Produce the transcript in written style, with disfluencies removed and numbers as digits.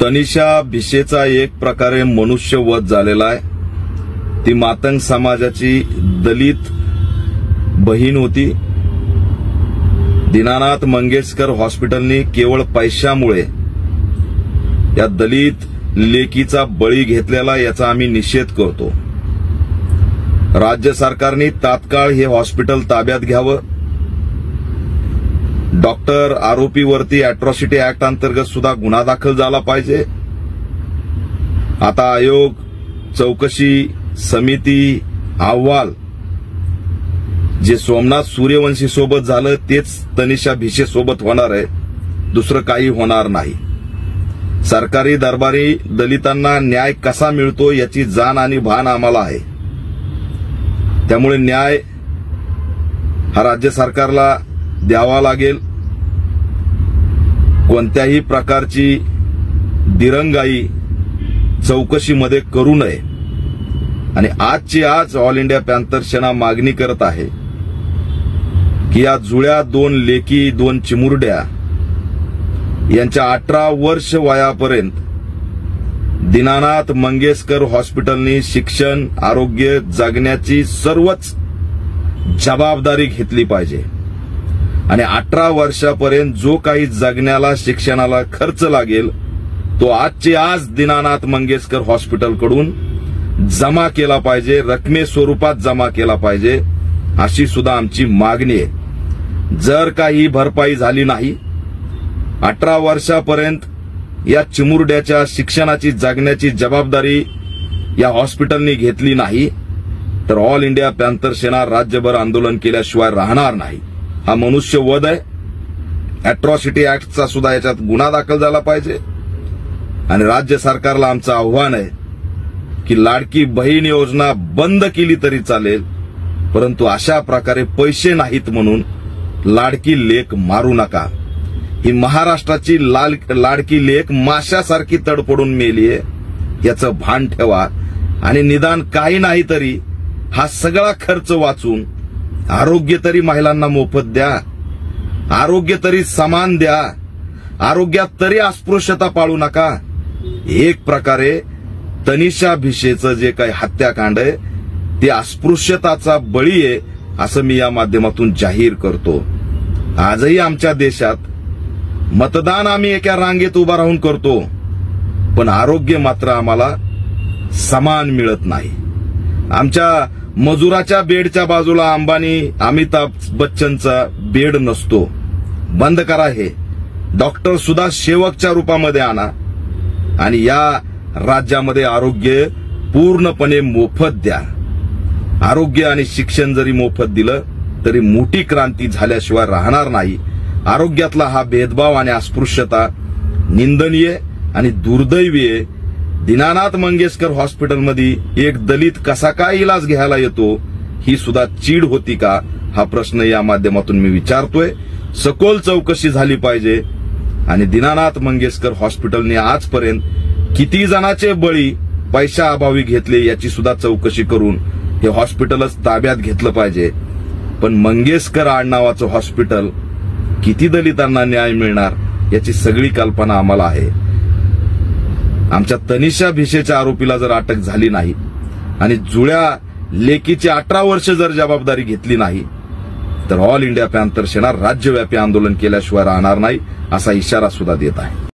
तनिषा भिसेचा एक प्रकारे मनुष्यवध झालेला आहे। ती मातंग समाजाची दलित बहीण होती। दीनानाथ मंगेशकर हॉस्पिटलने केवळ पैशामुळे या दलित लेकीचा बळी घेतलेला याचा आम्ही निषेध करतो। राज्य सरकारने तात्काळ हे हॉस्पिटल ताब्यात घ्यावं। डॉक्टर आरोपीवरती अॅट्रॉसिटी ऍक्ट अंतर्गत सुद्धा गुन्हा दाखल झाला पाहिजे। आता आयोग, चौकशी समिती, अहवाल जे सोमनाथ सूर्यवंशी सोबत झालं तेच तनिषा भिसे सोबत होणार आहे, दुसरं काही होणार नाही। सरकारी दरबारी दलितांना न्याय कसा मिळतो याची जाण आणि भान आम्हाला आहे। त्यामुळे न्याय हा राज्य सरकारला द्यावा लागेल। कोणत्याही प्रकारची दिरंगाई चौकशीमध्ये करू नये आणि आजची आज ऑल इंडिया पॅंथर सेना मागणी करत आहे की या जुळ्या दोन लेकी, दोन चिमुरड्या यांच्या 18 वर्ष वयापर्यंत दीनानाथ मंगेशकर हॉस्पिटलने शिक्षण, आरोग्य जगण्याची सर्वच जबाबदारी घेतली पाहिजे आणि 18 वर्षापर्यंत जो काही जगण्याला, शिक्षणाला खर्च लागेल तो आजची आज दीनानाथ मंगेशकर हॉस्पिटलकडून जमा केला पाहिजे, रकमे स्वरूपात जमा केला पाहिजे, अशी सुद्धा आमची मागणी आहे। जर काही भरपाई झाली नाही, 18 वर्षापर्यंत या चिमुरड्याच्या शिक्षणाची, जगण्याची जबाबदारी या हॉस्पिटलने घेतली नाही तर ऑल इंडिया पॅंथर सेना राज्यभर आंदोलन केल्याशिवाय राहणार नाही। हा मनुष्यवध आहे। अॅट्रॉसिटी ऍक्टचा सुद्धा याच्यात गुन्हा दाखल झाला पाहिजे आणि राज्य सरकारला आमचं आव्हान आहे की लाडकी बहीण योजना बंद केली तरी चालेल, परंतु अशा प्रकारे पैसे नाहीत म्हणून लाडकी लेक मारू नका। ही महाराष्ट्राची लाडकी लेक माशासारखी तडपडून मेलीये, याचं भान ठेवा आणि निदान काही नाही तरी हा सगळा खर्च वाचून आरोग्य तरी महिलांना मोफत द्या, आरोग्य तरी समान द्या, आरोग्यात तरी अस्पृश्यता पाळू नका। एक प्रकारे तनिषा भिसेचं जे काही हत्याकांड आहे ते अस्पृश्यताचा बळी आहे असं मी या माध्यमातून जाहीर करतो। आजही आमच्या देशात मतदान आम्ही एका रांगेत उभा राहून करतो, पण आरोग्य मात्र आम्हाला समान मिळत नाही। आमच्या मजुराच्या बेडच्या बाजूला अंबानी, अमिताभ बच्चनचा बेड नसतो। बंद करा हे। डॉक्टर सुद्धा सेवकच्या रूपामध्ये आणा आणि या राज्यामध्ये आरोग्य पूर्णपणे मोफत द्या। आरोग्य आणि शिक्षण जरी मोफत दिलं तरी मोठी क्रांती झाल्याशिवाय राहणार नाही। आरोग्यातला हा भेदभाव आणि अस्पृश्यता निंदनीय आणि दुर्दैवी आहे। दीनानाथ मंगेशकर हॉस्पिटलमध्ये एक दलित कसा काय इलाज घ्यायला येतो ही सुद्धा चीड होती का, हा प्रश्न या माध्यमातून मी विचारतोय। सखोल चौकशी झाली पाहिजे आणि दीनानाथ मंगेशकर हॉस्पिटलने आजपर्यंत किती जणांचे बळी पैशाअभावी घेतले याची सुद्धा चौकशी करून हे हॉस्पिटलच ताब्यात घेतलं पाहिजे। पण मंगेशकर आडनावाचं हॉस्पिटल किती दलितांना न्याय मिळणार याची सगळी कल्पना आम्हाला आहे। आमच्या तनिषा भिसेच्या आरोपीला जर अटक झाली नाही आणि जुळ्या लेकीची 18 वर्ष जर जबाबदारी घेतली नाही तर ऑल इंडिया पॅंथर सेना राज्यव्यापी आंदोलन केल्याशिवाय राहणार नाही असा इशारा सुद्धा देत आहे।